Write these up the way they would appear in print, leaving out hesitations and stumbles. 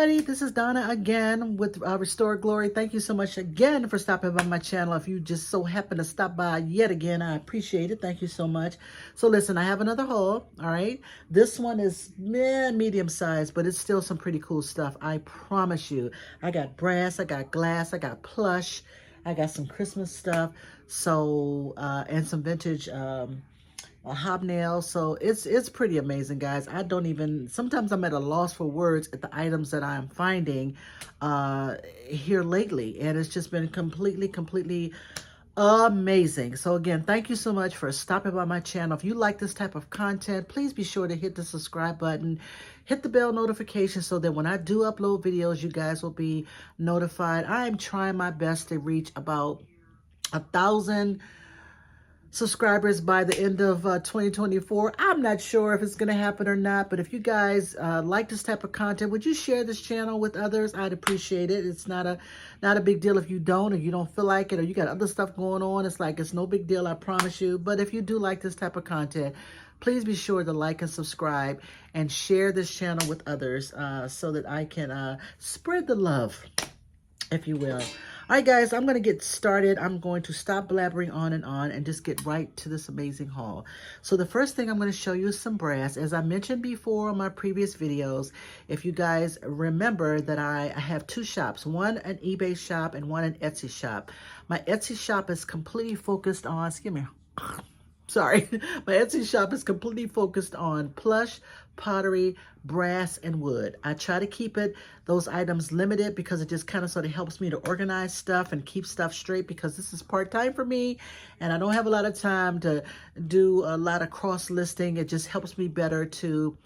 everybody, this is Donna again with Restore Glory. Thank you so much again for stopping by my channel. If you just so happen to stop by yet again, I appreciate it. Thank you so much. So listen, I have another haul, all right? This one is medium size, but it's still some pretty cool stuff. I promise you. I got brass, I got glass, I got plush, I got some Christmas stuff, so and some vintage a hobnail. So it's pretty amazing, guys. I don't even, sometimes I'm at a loss for words at the items that I'm finding here lately, and it's just been completely amazing. So again, thank you so much for stopping by my channel. If you like this type of content, please be sure to hit the subscribe button, hit the bell notification so that when I do upload videos, you guys will be notified. I'm trying my best to reach about 1,000 subscribers by the end of 2024. I'm not sure if it's going to happen or not, but if you guys like this type of content, would you share this channel with others? I'd appreciate it. It's not a big deal if you don't, or you don't feel like it, or you got other stuff going on. It's like, it's no big deal, I promise you. But if you do like this type of content, please be sure to like and subscribe and share this channel with others so that I can spread the love, if you will. All right, guys, I'm going to get started. I'm going to stop blabbering on and just get right to this amazing haul. So the first thing I'm going to show you is some brass. As I mentioned before on my previous videos, if you guys remember that I have two shops, one an eBay shop and one an Etsy shop. My Etsy shop is completely focused on, excuse me, sorry, my Etsy shop is completely focused on plush, pottery, brass, and wood. I try to keep those items limited because it just kind of sort of helps me to organize stuff and keep stuff straight, because this is part-time for me and I don't have a lot of time to do a lot of cross-listing. It just helps me better to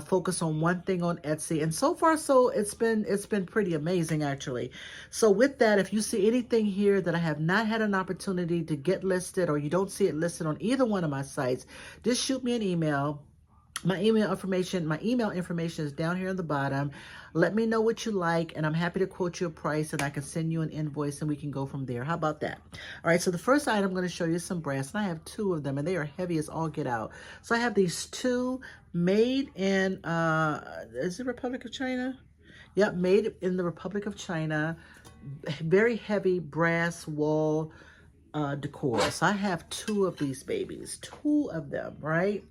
focus on one thing on Etsy, and so far so it's been pretty amazing, actually. So with that, if you see anything here that I have not had an opportunity to get listed, or you don't see it listed on either one of my sites, just shoot me an email. My email information is down here on the bottom. Let me know what you like, and I'm happy to quote you a price, and I can send you an invoice, and we can go from there. How about that? All right, so the first item I'm going to show you is some brass, and I have two of them, and they are heavy as all get out. So I have these two made in, is it Republic of China? Yep, made in the Republic of China. Very heavy brass wall decor. So I have two of these babies, two of them, right?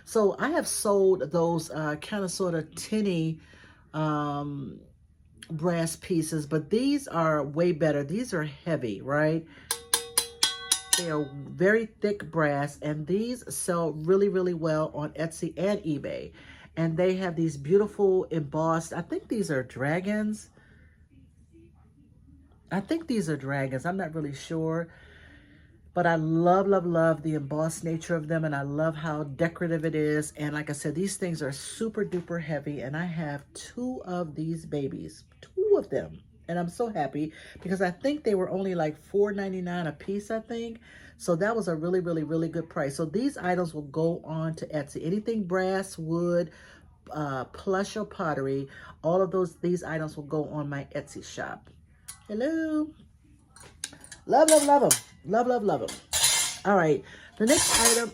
So I have sold those kind of sort of tinny brass pieces, but these are way better. These are heavy, right? They are very thick brass, and these sell really well on Etsy and eBay. And they have these beautiful embossed, I think these are dragons. I'm not really sure. But I love the embossed nature of them, and I love how decorative it is. And like I said, these things are super duper heavy, and I have two of these babies, two of them. And I'm so happy because I think they were only like $4.99 a piece, I think. So that was a really good price. So these items will go on to Etsy. Anything brass, wood, plush, or pottery, all of these items will go on my Etsy shop. Hello. Love them. Love them. All right, the next item,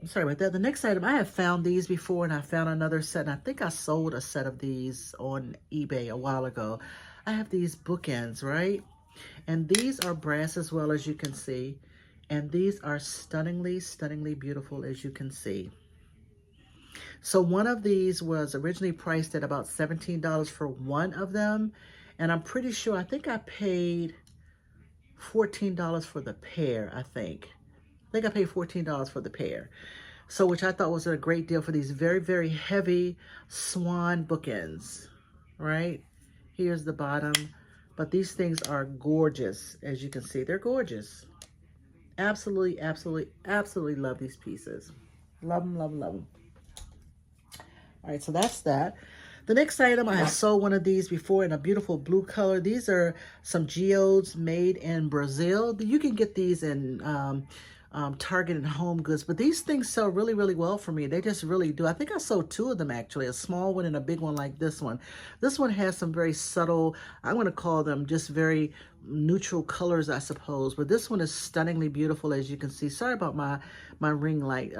sorry about that. The next item, I have found these before, and I found another set, and I think I sold a set of these on eBay a while ago. I have these bookends, right? And these are brass as well, as you can see. And these are stunningly beautiful, as you can see. So one of these was originally priced at about $17 for one of them. And I'm pretty sure, I think I paid $14 for the pair, I think. I paid $14 for the pair. So, which I thought was a great deal for these very heavy swan bookends, right? Here's the bottom. But these things are gorgeous, as you can see. They're gorgeous. Absolutely love these pieces. Love them. All right, so that's that. The next item, I have sold one of these before in a beautiful blue color. These are some geodes made in Brazil. You can get these in Target and Home Goods, but these things sell really well for me. They just really do. I think I sold two of them, actually, a small one and a big one like this one. This one has some very subtle, I'm going to call them just very neutral colors, I suppose, but this one is stunningly beautiful, as you can see. Sorry about my ring light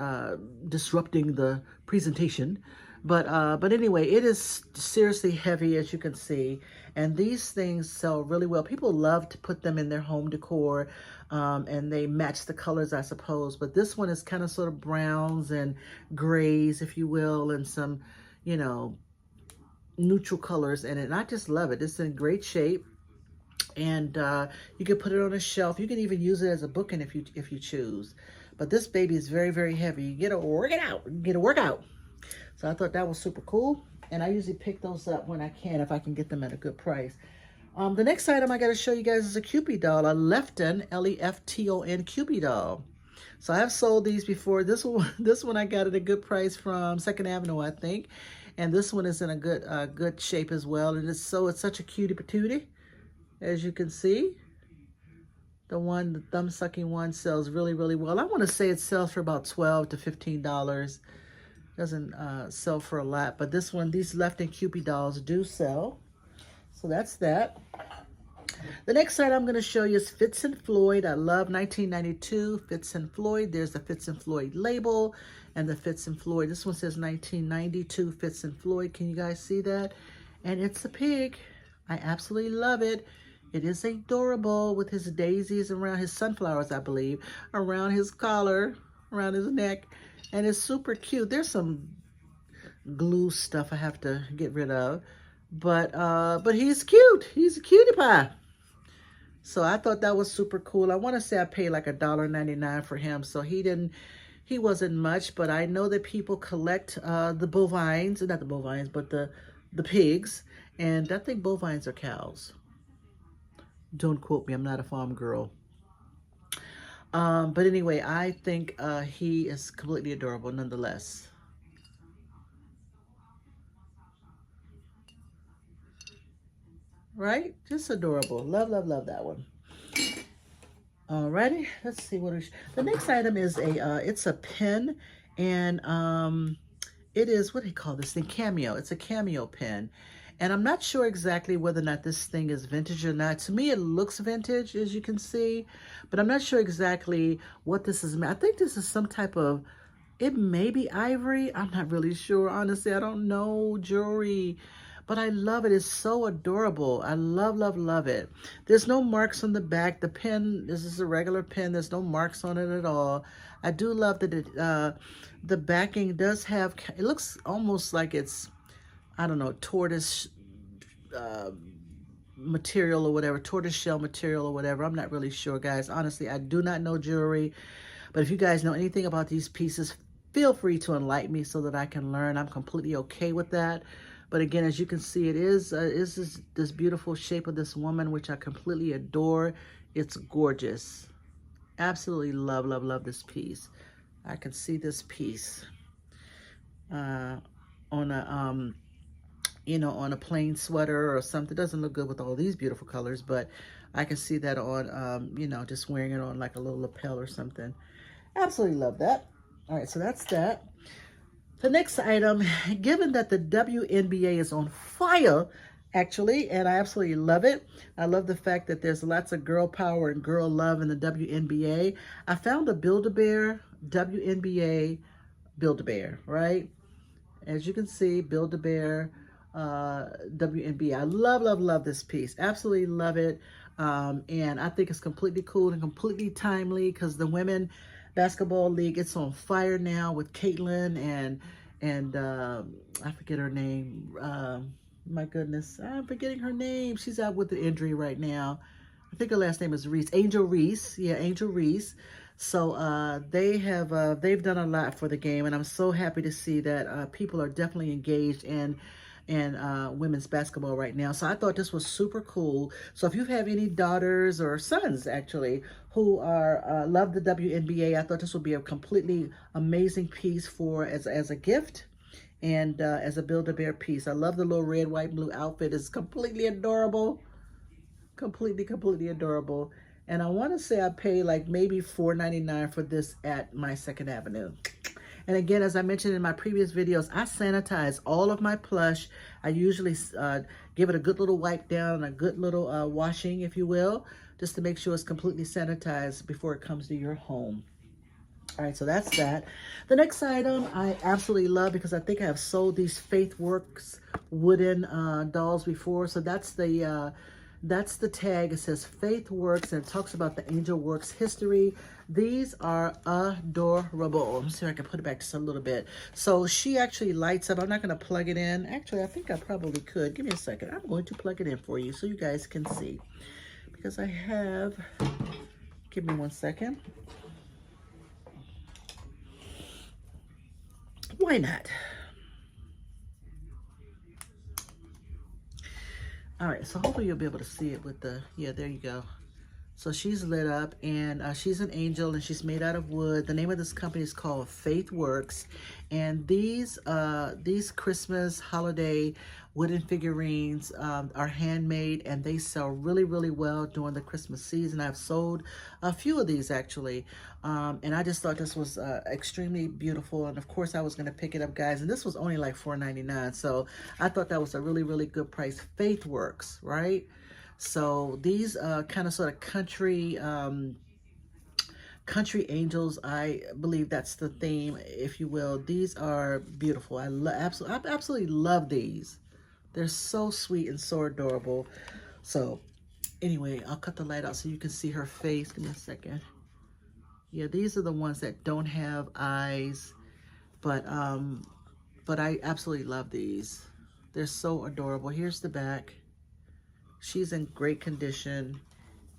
disrupting the presentation. But anyway, it is seriously heavy, as you can see. And these things sell really well. People love to put them in their home decor, and they match the colors, I suppose. But this one is kind of sort of browns and grays, if you will, and some, you know, neutral colors in it. And I just love it. It's in great shape. And you can put it on a shelf. You can even use it as a bookend if you choose. But this baby is very, very heavy. You get to work it out. Get a workout. So I thought that was super cool. And I usually pick those up when I can, if I can get them at a good price. The next item I got to show you guys is a Cupid doll, a Lefton, Lefton Cupid doll. So I have sold these before. This one I got at a good price from 2nd Avenue, I think. And this one is in a good shape as well. And it's such a cutie patootie, as you can see. The thumb-sucking one sells really, really well. I want to say it sells for about $12 to $15. Doesn't sell for a lot, but these Lefton Cupid dolls do sell. So that's that. The next site I'm going to show you is Fitz and Floyd. I love 1992 Fitz and Floyd. There's the Fitz and Floyd label and the Fitz and Floyd. This one says 1992 Fitz and Floyd. Can you guys see that? And it's a pig. I absolutely love it. It is adorable with his daisies around his sunflowers, I believe, around his collar, around his neck. And it's super cute. There's some glue stuff I have to get rid of. But he's cute. He's a cutie pie. So I thought that was super cool. I want to say I paid like $1.99 for him. So he wasn't much, but I know that people collect the bovines, not the bovines, but the pigs. And I think bovines are cows. Don't quote me, I'm not a farm girl. But anyway, I think he is completely adorable nonetheless. Right? Just adorable. Love, love, love that one. Alrighty, let's see what the next item is it's a pen, and it is, what do you call this thing? Cameo. It's a cameo pen. And I'm not sure exactly whether or not this thing is vintage or not. To me, it looks vintage, as you can see, but I'm not sure exactly what this is. I think this is some type of, it may be ivory. I'm not really sure. Honestly, I don't know jewelry, but I love it. It's so adorable. I love, love, love it. There's no marks on the back. The pen, this is a regular pen. There's no marks on it at all. I do love that the backing does have, it looks almost like it's, I don't know, tortoise material or whatever, tortoise shell material or whatever. I'm not really sure, guys. Honestly, I do not know jewelry. But if you guys know anything about these pieces, feel free to enlighten me so that I can learn. I'm completely okay with that. But again, as you can see, it is this beautiful shape of this woman, which I completely adore. It's gorgeous. Absolutely love, love, love this piece. I can see this piece on a on a plain sweater or something. It doesn't look good with all these beautiful colors, but I can see that on, just wearing it on like a little lapel or something. Absolutely love that. All right, so that's that. The next item, given that the WNBA is on fire, actually, and I absolutely love it. I love the fact that there's lots of girl power and girl love in the WNBA. I found a Build-A-Bear WNBA Build-A-Bear, right? As you can see, Build-A-Bear WNBA. I love, love, love this piece. Absolutely love it. And I think it's completely cool and completely timely because the women basketball league, it's on fire now with Caitlin and I forget her name. My goodness, I'm forgetting her name. She's out with the injury right now. I think her last name is Reese. Angel Reese. Yeah, Angel Reese. So they've done a lot for the game, and I'm so happy to see that people are definitely engaged in women's basketball right now. So I thought this was super cool. So if you have any daughters or sons, actually, who are love the WNBA, I thought this would be a completely amazing piece for as a gift and as a Build-A-Bear piece. I love the little red, white, blue outfit. It's completely adorable. Completely, completely adorable. And I want to say I paid like maybe $4.99 for this at my 2nd Avenue. And again, as I mentioned in my previous videos, I sanitize all of my plush. I usually give it a good little wipe down and a good little washing, if you will, just to make sure it's completely sanitized before it comes to your home. All right, so that's that. The next item I absolutely love because I think I have sold these Faith Works wooden dolls before. So that's the tag. It says Faith Works, and it talks about the Angel Works history. These are adorable. Let me see if I can put it back just a little bit. So she actually lights up. I'm not going to plug it in. Actually, I think I probably could. Give me a second. I'm going to plug it in for you so you guys can see. Because I have... Give me 1 second. Why not? All right, so hopefully you'll be able to see it with the, yeah, there you go. So she's lit up, and she's an angel, and she's made out of wood. The name of this company is called Faith Works, and these Christmas holiday wooden figurines are handmade, and they sell really, really well during the Christmas season. I've sold a few of these actually, and I just thought this was extremely beautiful. And of course, I was going to pick it up, guys. And this was only like $4.99, so I thought that was a really, really good price. Faith Works, right? So these kind of sort of country angels, I believe that's the theme, if you will. These are beautiful. I absolutely love these. They're so sweet and so adorable. So anyway, I'll cut the light out so you can see her face. Give me a second. Yeah, these are the ones that don't have eyes, but I absolutely love these. They're so adorable. Here's the back. She's in great condition,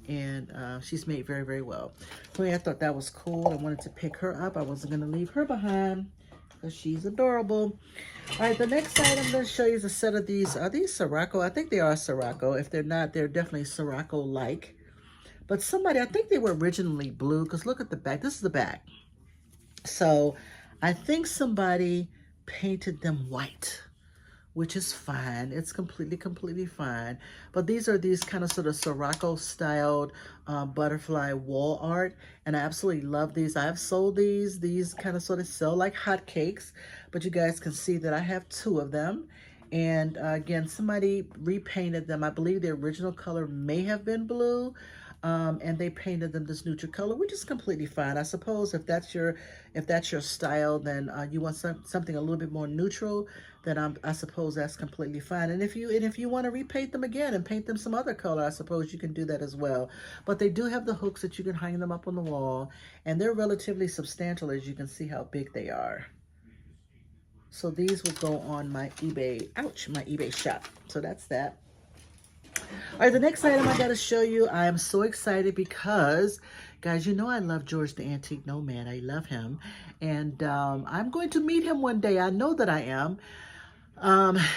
and she's made very, very well. So yeah, I thought that was cool. I wanted to pick her up. I wasn't going to leave her behind because she's adorable. All right, the next item I'm going to show you is a set of these. Are these Sirocco? I think they are Sirocco. If they're not, they're definitely Sirocco-like. But somebody, I think they were originally blue, because look at the back. This is the back. So I think somebody painted them white, which is fine. It's completely fine. But these are these kind of sort of Sirocco styled butterfly wall art, and I absolutely love these. I have sold these. These kind of sort of sell like hotcakes, but you guys can see that I have 2 of them. And again, somebody repainted them. I believe the original color may have been blue, and they painted them this neutral color, which is completely fine. I suppose if that's your style, then you want something a little bit more neutral, then I suppose that's completely fine. And if you want to repaint them again and paint them some other color, I suppose you can do that as well. But they do have the hooks that you can hang them up on the wall, and they're relatively substantial, as you can see how big they are. So these will go on my eBay, my eBay shop. So that's that. All right, the next item I got to show you, I am so excited because, guys, you know I love George the Antique Nomad. I love him. And I'm going to meet him one day. I know that I am.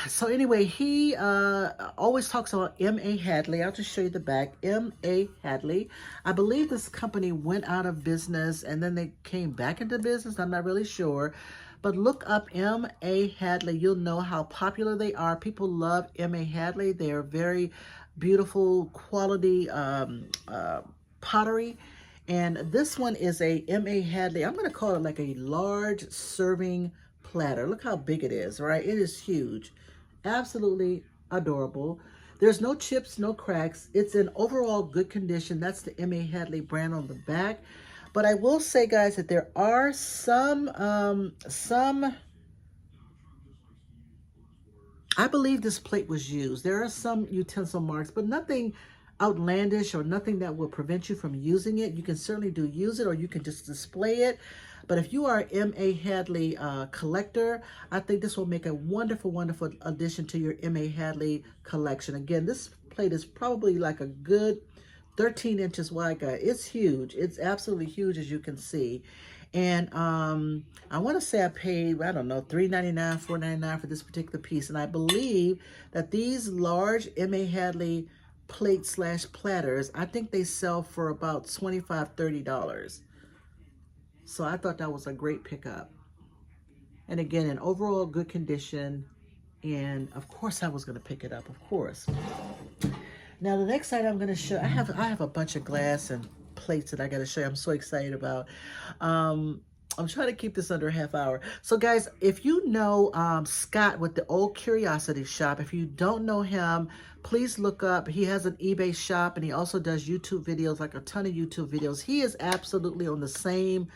So anyway, he always talks about M.A. Hadley. I'll just show you the back. M.A. Hadley. I believe this company went out of business and then they came back into business. I'm not really sure. But look up M.A. Hadley. You'll know how popular they are. People love M.A. Hadley. They are very beautiful quality pottery. And this one is a M.A. Hadley. I'm going to call it like a large serving platter. Look how big it is, right? It is huge. Absolutely adorable. There's no chips, no cracks. It's in overall good condition. That's the M.A. Hadley brand on the back. But I will say, guys, that there are some, I believe this plate was used. There are some utensil marks, but nothing outlandish or nothing that will prevent you from using it. You can certainly use it, or you can just display it. But if you are an M.A. Hadley collector, I think this will make a wonderful, wonderful addition to your M.A. Hadley collection. Again, this plate is probably like a good 13 inches wide, guys. It's huge. It's absolutely huge, as you can see. And I want to say I paid, I don't know, $3.99, $4.99 for this particular piece. And I believe that these large M.A. Hadley plate/platters, I think they sell for about $25, $30. So I thought that was a great pickup. And again, in overall good condition. And of course I was going to pick it up, of course. Now the next item I'm going to show, I have a bunch of glass and plates that I got to show you. I'm so excited about. I'm trying to keep this under a half hour. So guys, if you know Scott with the Old Curiosity Shop, if you don't know him, please look up. He has an eBay shop, and he also does YouTube videos, like a ton of YouTube videos. He is absolutely on the same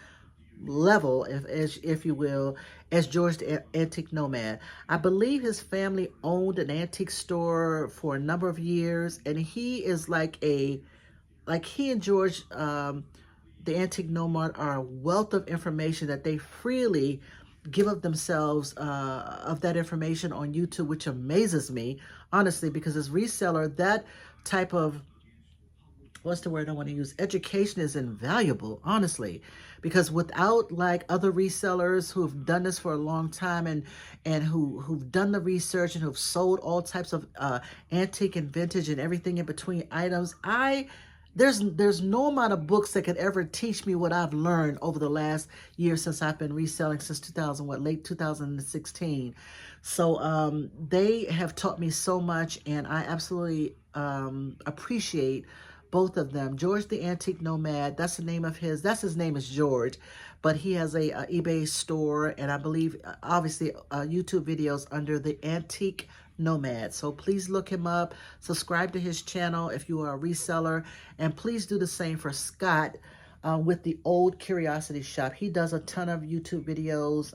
level, if you will, as George the Antique Nomad. I believe his family owned an antique store for a number of years, and he is like he and George, the Antique Nomad, are a wealth of information that they freely give of themselves, of that information on YouTube, which amazes me, honestly, because as reseller, that type of, what's the word I want to use? Education is invaluable, honestly, because without like other resellers who've done this for a long time and who've done the research and who've sold all types of antique and vintage and everything in between items, there's no amount of books that could ever teach me what I've learned over the last year since I've been reselling since 2000, late 2016. So they have taught me so much, and I absolutely appreciate both of them. George the Antique Nomad, that's the name of his, that's his name is George, but he has a eBay store, and I believe obviously YouTube videos under the Antique Nomad. So please look him up, subscribe to his channel if you are a reseller, and please do the same for Scott with the Old Curiosity Shop. He does a ton of YouTube videos.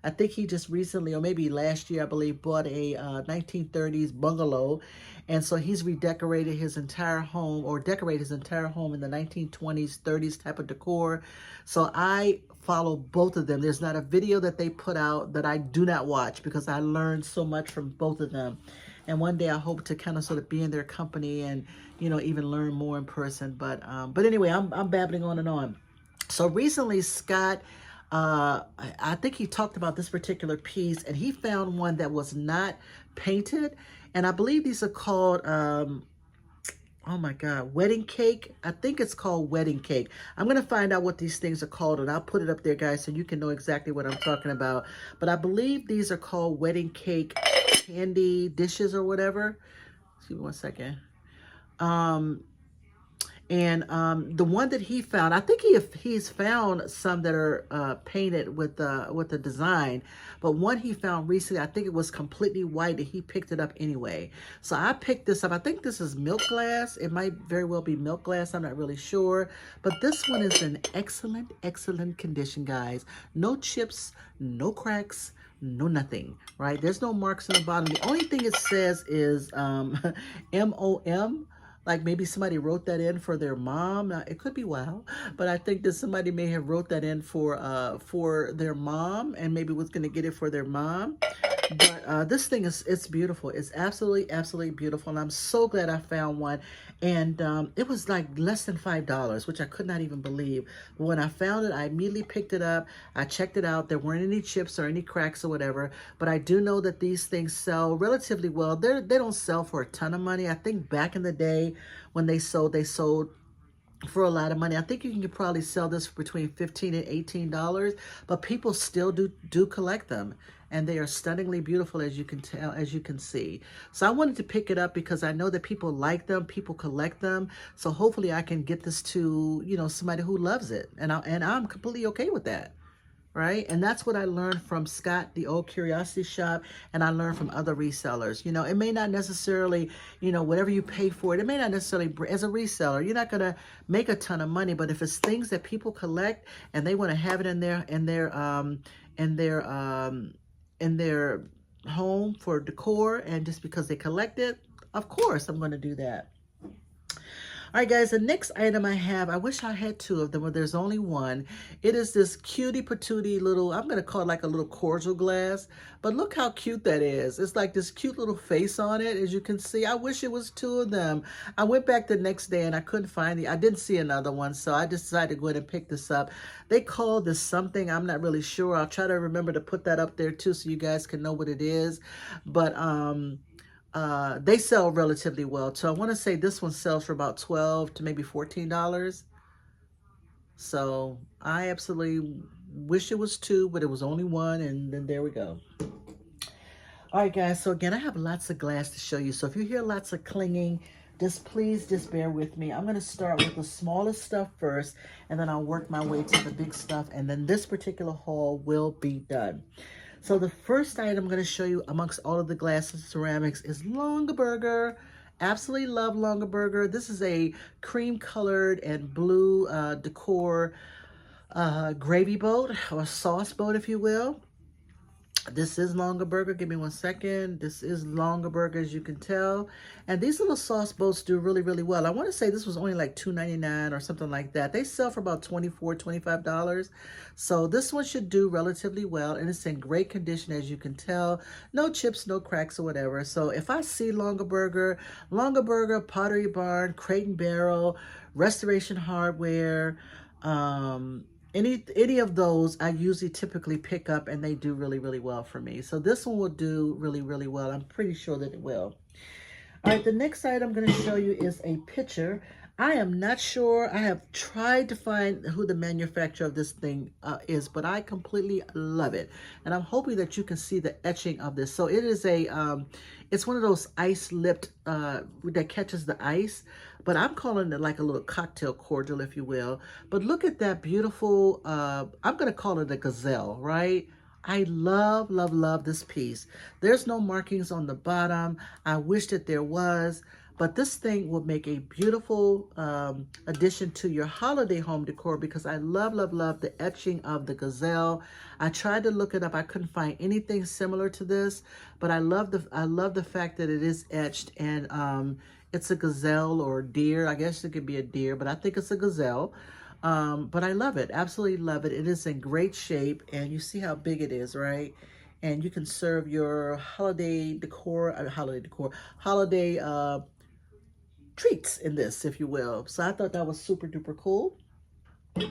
I think he just recently, or maybe last year, I believe, bought a 1930s bungalow. And so he's redecorated his entire home, or decorated his entire home in the 1920s, 30s type of decor. So I follow both of them. There's not a video that they put out that I do not watch, because I learned so much from both of them. And one day I hope to kind of sort of be in their company and, you know, even learn more in person. But anyway, I'm babbling on and on. So recently, Scott, I think he talked about this particular piece, and he found one that was not painted. And I believe these are called, oh my God, wedding cake. I think it's called wedding cake. I'm going to find out what these things are called, and I'll put it up there, guys, so you can know exactly what I'm talking about. But I believe these are called wedding cake candy dishes or whatever. Excuse me one second. The one that he found, I think he's found some that are painted with the design, but one he found recently, I think it was completely white, and he picked it up anyway. So I picked this up. I think this is milk glass. It might very well be milk glass. I'm not really sure, but this one is in excellent condition, guys. No chips, no cracks, no nothing, right? There's no marks on the bottom. The only thing it says is MOM. Like maybe somebody wrote that in for their mom. Now, it could be wow, but I think that somebody may have wrote that in for their mom, and maybe was going to get it for their mom. But this thing it's beautiful. It's absolutely beautiful, and I'm so glad I found one. And it was like less than $5, which I could not even believe. But when I found it, I immediately picked it up. I checked it out. There weren't any chips or any cracks or whatever. But I do know that these things sell relatively well. They don't sell for a ton of money. I think back in the day when they sold for a lot of money. I think you can probably sell this for between $15 and $18, but people still do collect them, and they are stunningly beautiful, as you can tell, as you can see. So I wanted to pick it up because I know that people like them, people collect them. So hopefully I can get this to, you know, somebody who loves it, and I'm completely okay with that. Right? And that's what I learned from Scott, the Old Curiosity Shop, and I learned from other resellers. You know, it may not necessarily, you know, whatever you pay for it, it may not necessarily, as a reseller, you're not going to make a ton of money, but if it's things that people collect and they want to have it in their home for decor, and just because they collect it, of course, I'm going to do that. All right, guys, the next item I have, I wish I had two of them, but there's only one. It is this cutie patootie little, I'm going to call it like a little cordial glass, but look how cute that is. It's like this cute little face on it, as you can see. I wish it was two of them. I went back the next day and I couldn't find I didn't see another one, so I just decided to go ahead and pick this up. They call this something, I'm not really sure. I'll try to remember to put that up there too so you guys can know what it is. But they sell relatively well. So I want to say this one sells for about $12 to maybe $14. So I absolutely wish it was two, but it was only one, and then there we go. All right, guys. So again, I have lots of glass to show you. So if you hear lots of clinging, please bear with me. I'm going to start with the smallest stuff first, and then I'll work my way to the big stuff, and then this particular haul will be done. So the first item I'm going to show you amongst all of the glass and ceramics is Longaberger. Absolutely love Longaberger. This is a cream colored and blue decor gravy boat or sauce boat, if you will. This is longer burger. Give me 1 second. This is longer burger, as you can tell. And these little sauce boats do really, really well. I want to say this was only like $2.99 or something like that. They sell for about $24, $25. So this one should do relatively well. And it's in great condition, as you can tell. No chips, no cracks or whatever. So if I see Longer Burger, Pottery Barn, Crate and Barrel, Restoration Hardware, any of those I usually typically pick up, and they do really, really well for me. So this one will do really, really well. I'm pretty sure that it will. All right, the next item I'm going to show you is a picture. I am not sure. I have tried to find who the manufacturer of this thing is, but I completely love it. And I'm hoping that you can see the etching of this. So it is it's one of those ice-lipped that catches the ice, but I'm calling it like a little cocktail cordial, if you will. But look at that beautiful, I'm going to call it a gazelle, right? I love, love, love this piece. There's no markings on the bottom. I wish that there was, but this thing will make a beautiful addition to your holiday home decor, because I love, love, love the etching of the gazelle. I tried to look it up. I couldn't find anything similar to this, but I love the fact that it is etched, and it's a gazelle or deer. I guess it could be a deer, but I think it's a gazelle. But I love it, absolutely love it. It is in great shape, and you see how big it is, right? And you can serve your holiday treats in this, if you will. So I thought that was super duper cool. All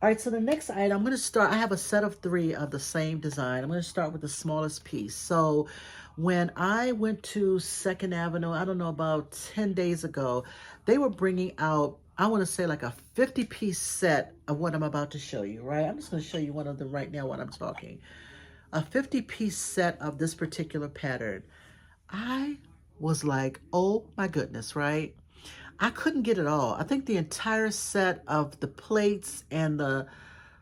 right, so the next item, I'm going to start. I have a set of 3 of the same design. I'm going to start with the smallest piece. So when I went to 2nd Avenue, I don't know, about 10 days ago, they were bringing out, I want to say, like a 50-piece set of what I'm about to show you, right? I'm just going to show you one of them right now while I'm talking. A 50-piece set of this particular pattern. I was like, oh my goodness, right? I couldn't get it all. I think the entire set of the plates and the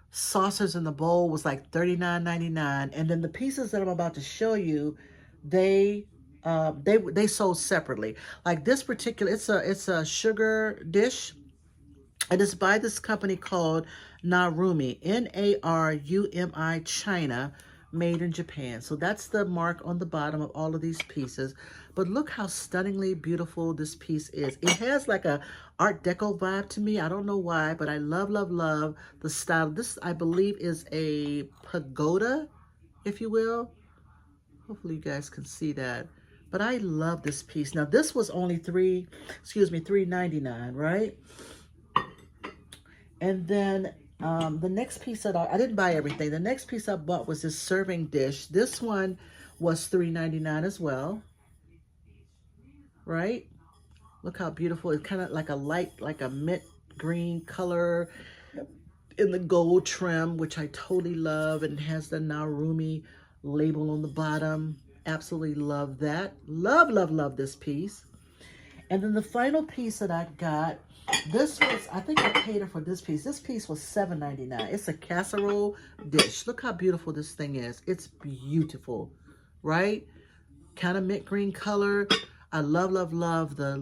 saucers in the bowl was like $39.99. And then the pieces that I'm about to show you, they sold separately. Like this particular, it's a sugar dish. And it's by this company called Narumi, N-A-R-U-M-I, China, made in Japan. So that's the mark on the bottom of all of these pieces. But look how stunningly beautiful this piece is. It has like a Art Deco vibe to me. I don't know why, but I love, love, love the style. This, I believe, is a pagoda, if you will. Hopefully you guys can see that. But I love this piece. Now this was only $3.99, right? And then the next piece that I didn't buy everything. The next piece I bought was this serving dish. This one was $3.99 as well, right? Look how beautiful. It's kind of like a light, like a mint green color in the gold trim, which I totally love. And it has the Narumi label on the bottom. Absolutely love that. Love, love, love this piece. And then the final piece that I got, this was, I think I paid her for this piece. This piece was $7.99. It's a casserole dish. Look how beautiful this thing is. It's beautiful, right? Kind of mint green color. I love, love, love the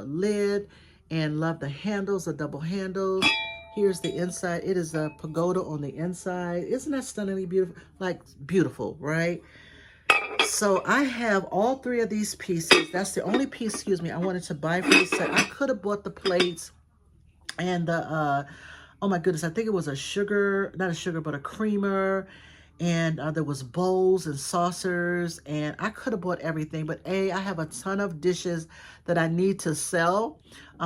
lid, and love the handles, the double handles. Here's the inside. It is a pagoda on the inside. Isn't that stunningly beautiful? Like, beautiful, right? So I have all 3 of these pieces. That's the only piece, excuse me, I wanted to buy for this set. I could have bought the plates and the, oh my goodness, I think it was a sugar, not a sugar, but a creamer. And there was bowls and saucers, and I could have bought everything. But I have a ton of dishes that I need to sell.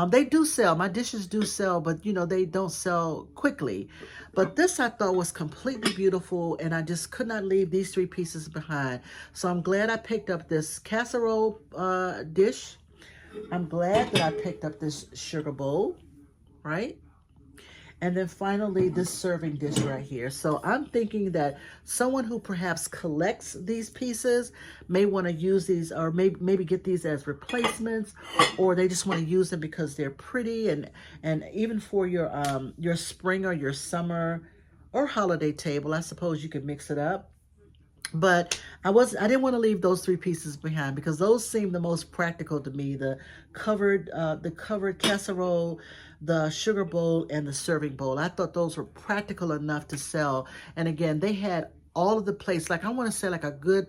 They do sell. My dishes do sell, but, you know, they don't sell quickly. But this I thought was completely beautiful, and I just could not leave these 3 pieces behind. So I'm glad I picked up this casserole dish. I'm glad that I picked up this sugar bowl, right? And then finally, this serving dish right here. So I'm thinking that someone who perhaps collects these pieces may want to use these, or maybe get these as replacements, or they just want to use them because they're pretty, and even for your spring or your summer or holiday table, I suppose you could mix it up. But I didn't want to leave those three pieces behind because those seemed the most practical to me. The covered casserole, the sugar bowl, and the serving bowl. I thought those were practical enough to sell. And again, they had all of the plates, like I want to say like a good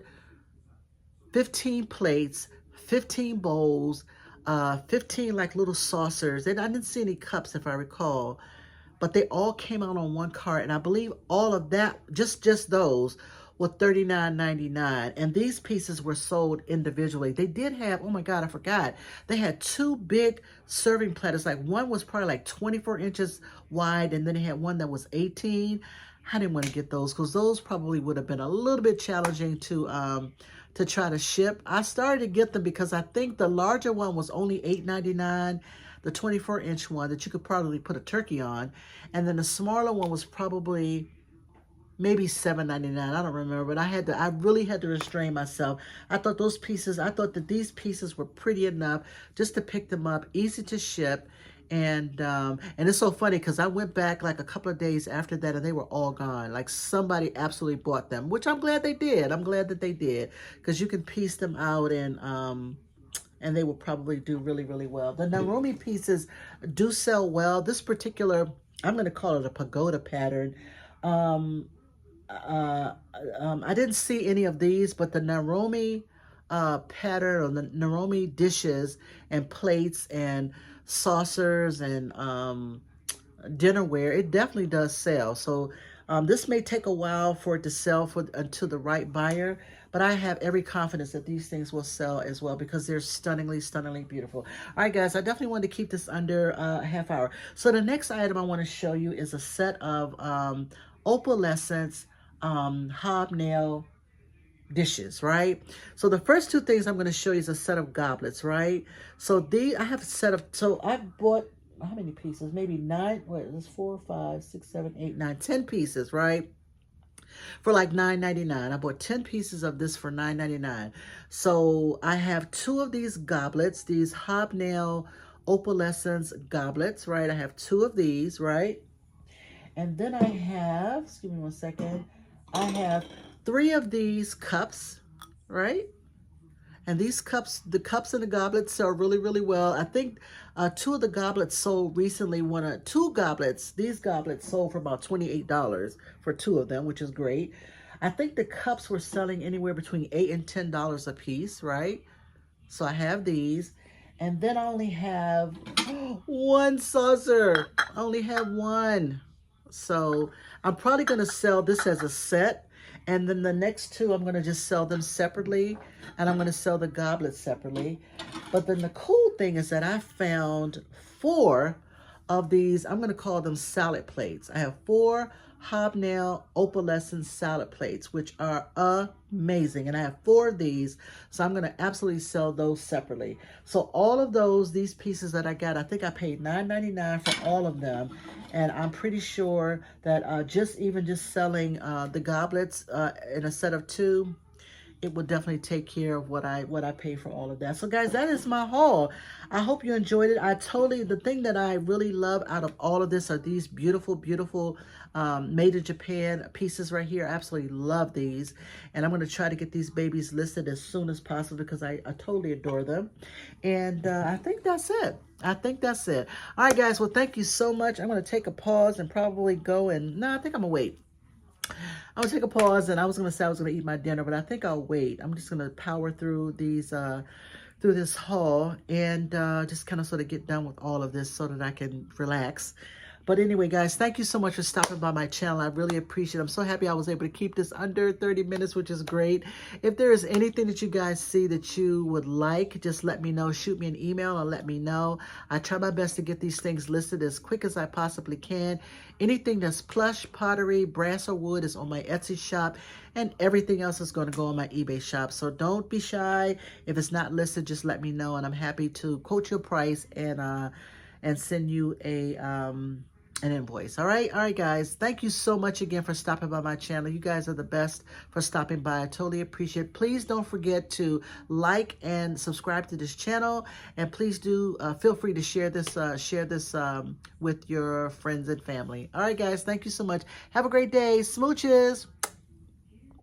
15 plates, 15 bowls, 15 like little saucers. And I didn't see any cups if I recall, but they all came out on one cart. And I believe all of that, just those, were $39.99. And these pieces were sold individually. They did have, oh my God, I forgot. They had two big serving platters. Like one was probably like 24 inches wide, and then they had one that was 18. I didn't want to get those because those probably would have been a little bit challenging to try to ship. I started to get them because I think the larger one was only $8.99, the 24-inch one that you could probably put a turkey on, and then the smaller one was probably maybe $7.99. I don't remember, but I really had to restrain myself. I thought that these pieces were pretty enough just to pick them up, easy to ship. And it's so funny because I went back like a couple of days after that and they were all gone. Like somebody absolutely bought them, which I'm glad they did. I'm glad that they did because you can piece them out and they will probably do really, really well. The Narumi pieces do sell well. This particular, I'm going to call it a pagoda pattern. I didn't see any of these, but the Narumi pattern, or the Narumi dishes and plates and saucers and dinnerware, it definitely does sell. So this may take a while for it to sell to the right buyer, but I have every confidence that these things will sell as well because they're stunningly, stunningly beautiful. All right, guys, I definitely wanted to keep this under a half hour. So the next item I want to show you is a set of opalescence hobnail dishes, right? So the first two things I'm going to show you is a set of goblets, right? So I have a set of, so I bought, how many pieces? Maybe 9, wait, there's 4, 5, 6, 7, 8, 9, 10 pieces, right? For like $9.99. I bought 10 pieces of this for $9.99. So I have 2 of these goblets, these hobnail opalescence goblets, right? I have 2 of these, right? And then I have, excuse me one second, I have 3 of these cups, right? And these cups, the cups and the goblets sell really, really well. I think 2 of the goblets sold recently. These goblets sold for about $28 for 2 of them, which is great. I think the cups were selling anywhere between $8 and $10 a piece, right? So I have these. And then I only have 1 saucer. I only have 1. So I'm probably going to sell this as a set. And then the next 2, I'm going to just sell them separately. And I'm going to sell the goblets separately. But then the cool thing is that I found 4 of these, I'm going to call them salad plates. I have 4 hobnail opalescent salad plates, which are amazing. And I have 4 of these. So I'm going to absolutely sell those separately. So all of these pieces that I got, I think I paid $9.99 for all of them. And I'm pretty sure that just selling the goblets in a set of 2, it will definitely take care of what I pay for all of that. So guys, that is my haul. I hope you enjoyed it. The thing that I really love out of all of this are these beautiful, beautiful made in Japan pieces right here. I absolutely love these. And I'm going to try to get these babies listed as soon as possible because I totally adore them. And I think that's it. All right, guys. Well, thank you so much. I'm going to take a pause and probably go and, no, I think I'm going to wait. I'm going to take a pause, and I was going to say I was going to eat my dinner, but I think I'll wait. I'm just going to power through through this haul and just kind of sort of get done with all of this so that I can relax. But anyway, guys, thank you so much for stopping by my channel. I really appreciate it. I'm so happy I was able to keep this under 30 minutes, which is great. If there is anything that you guys see that you would like, just let me know. Shoot me an email and let me know. I try my best to get these things listed as quick as I possibly can. Anything that's plush, pottery, brass, or wood is on my Etsy shop, and everything else is going to go on my eBay shop. So don't be shy. If it's not listed, just let me know, and I'm happy to quote your price and send you an invoice. All right, guys. Thank you so much again for stopping by my channel. You guys are the best for stopping by. I totally appreciate it. Please don't forget to like and subscribe to this channel, and please do feel free to share this with your friends and family. All right, guys. Thank you so much. Have a great day. Smooches.